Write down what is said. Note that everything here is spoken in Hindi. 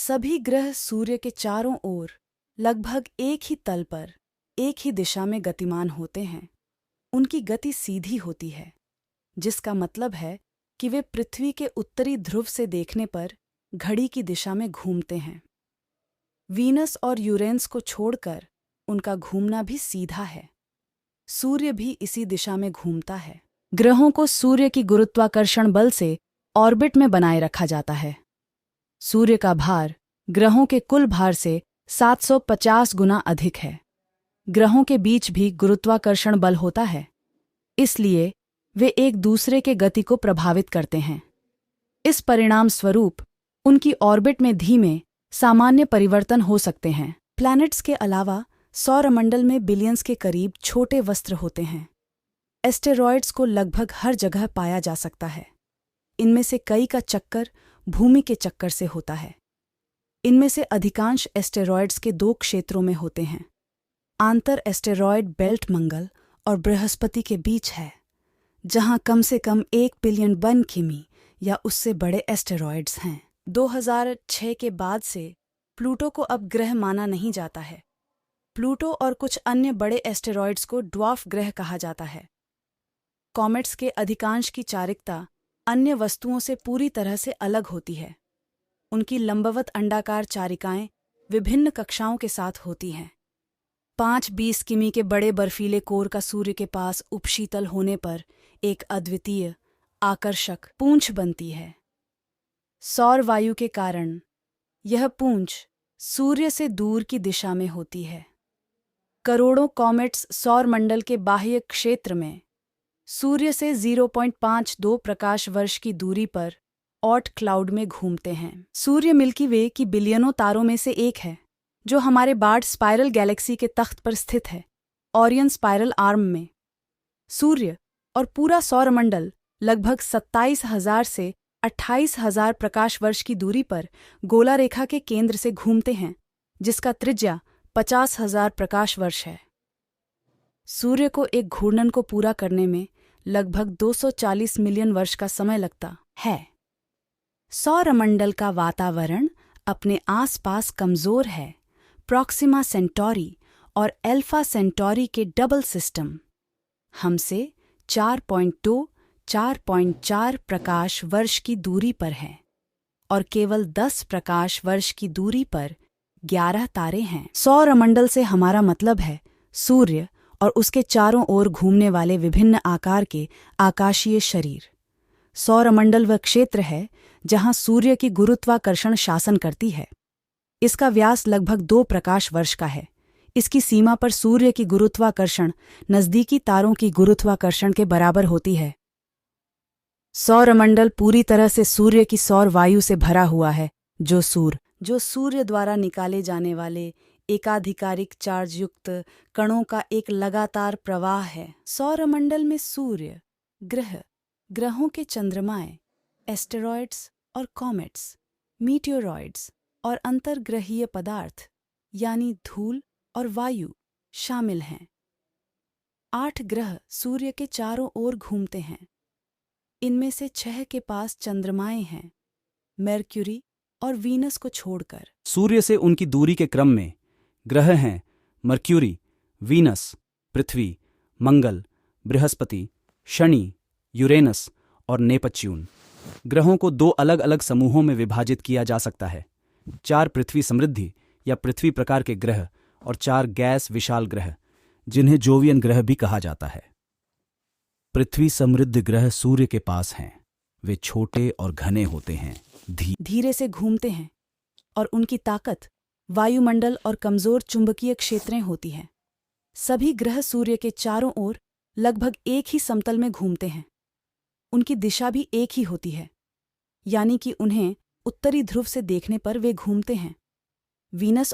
सभी ग्रह सूर्य के चारों ओर लगभग एक ही तल पर एक ही दिशा में गतिमान होते हैं। उनकी गति सीधी होती है, जिसका मतलब है कि वे पृथ्वी के उत्तरी ध्रुव से देखने पर घड़ी की दिशा में घूमते हैं। वीनस और यूरेनस को छोड़कर उनका घूमना भी सीधा है। सूर्य भी इसी दिशा में घूमता है। ग्रहों को सूर्य की गुरुत्वाकर्षण बल से ऑर्बिट में बनाए रखा जाता है। सूर्य का भार ग्रहों के कुल भार से 750 गुना अधिक है। ग्रहों के बीच भी गुरुत्वाकर्षण बल होता है, इसलिए वे एक दूसरे के गति को प्रभावित करते हैं। इस परिणाम स्वरूप उनकी ऑर्बिट में धीमे सामान्य परिवर्तन हो सकते हैं। प्लैनेट्स के अलावा सौरमंडल में बिलियंस के करीब छोटे वस्त्र होते हैं। एस्टेरॉयड्स को लगभग हर जगह पाया जा सकता है। इनमें से कई का चक्कर भूमि के चक्कर से होता है। इनमें से अधिकांश एस्टेरॉयड्स के दो क्षेत्रों में होते हैं। आंतर एस्टेरॉयड बेल्ट मंगल और बृहस्पति के बीच है, जहां कम से कम 1 बिलियन वन किमी या उससे बड़े एस्टेरॉयड्स हैं। 2006 के बाद से प्लूटो को अब ग्रह माना नहीं जाता है। प्लूटो और कुछ अन्य बड़े एस्टेरॉयड्स को ड्वार्फ ग्रह कहा जाता है। कॉमेट्स के अधिकांश की चारिकता अन्य वस्तुओं से पूरी तरह से अलग होती है। उनकी लंबवत अंडाकार चारिकाएं विभिन्न कक्षाओं के साथ होती हैं। 5-20 किमी के बड़े बर्फीले कोर का सूर्य के पास उपशीतल होने पर एक अद्वितीय, आकर्षक पूंछ बनती है। सौर वायु के कारण यह पूंछ सूर्य से दूर की दिशा में होती है। करोड़ों कॉमेट्स सौरमंडल के बाह्य क्षेत्र में सूर्य से 0.52 प्रकाश वर्ष की दूरी पर ऑर्ट क्लाउड में घूमते हैं। सूर्य मिल्की वे की बिलियनों तारों में से एक है, जो हमारे बार्ट स्पाइरल गैलेक्सी के तख्त पर स्थित है, ओरियन स्पाइरल आर्म में। सूर्य और पूरा सौरमंडल लगभग 27,000 से 28,000 प्रकाश वर्ष की दूरी पर गोला रेखा के केंद्र से घूमते हैं, जिसका त्रिज्या 50,000 प्रकाश वर्ष है। सूर्य को एक घूर्णन को पूरा करने में लगभग 240 मिलियन वर्ष का समय लगता है। सौरमंडल का वातावरण अपने आसपास कमजोर है। प्रॉक्सिमा सेंटोरी और एल्फा सेंटोरी के डबल सिस्टम हमसे 4.4 प्रकाश वर्ष की दूरी पर है और केवल 10 प्रकाश वर्ष की दूरी पर 11 तारे हैं। सौरमंडल से हमारा मतलब है सूर्य और उसके चारों ओर घूमने वाले विभिन्न आकार के आकाशीय शरीर। सौरमंडल वह क्षेत्र है जहां सूर्य की गुरुत्वाकर्षण शासन करती है। इसका व्यास लगभग 2 प्रकाश वर्ष का है। इसकी सीमा पर सूर्य की गुरुत्वाकर्षण नज़दीकी तारों की गुरुत्वाकर्षण के बराबर होती है। सौरमंडल पूरी तरह से सूर्य की सौर वायु से भरा हुआ है, जो सूर्य द्वारा निकाले जाने वाले एकाधिकारिक चार्ज युक्त कणों का एक लगातार प्रवाह है। सौरमंडल में सूर्य, ग्रहों के चंद्रमाएं, एस्टेरॉयड्स और कॉमेट्स, मीटियोरॉयड्स और अंतर्ग्रहीय पदार्थ यानी धूल और वायु शामिल हैं। 8 ग्रह सूर्य के चारों ओर घूमते हैं। इनमें से 6 के पास चंद्रमाएं हैं, मर्क्यूरी और वीनस को छोड़कर। सूर्य से उनकी दूरी के क्रम में ग्रह हैं मर्क्यूरी, वीनस, पृथ्वी, मंगल, बृहस्पति, शनि, यूरेनस और नेपच्यून। ग्रहों को 2 अलग अलग समूहों में विभाजित किया जा सकता है। 4 पृथ्वी समृद्धि या पृथ्वी प्रकार के ग्रह और 4 गैस विशाल ग्रह, जिन्हें जोवियन ग्रह भी कहा जाता है। पृथ्वी समृद्ध ग्रह सूर्य के पास हैं। वे छोटे और घने होते हैं, धीरे से घूमते हैं और उनकी ताकत वायुमंडल और कमजोर चुंबकीय क्षेत्रें होती हैं। सभी ग्रह सूर्य के चारों ओर लगभग एक ही समतल में घूमते हैं। उनकी दिशा भी एक ही होती है, यानी कि उन्हें उत्तरी ध्रुव से देखने पर वे घूमते हैं। वीनस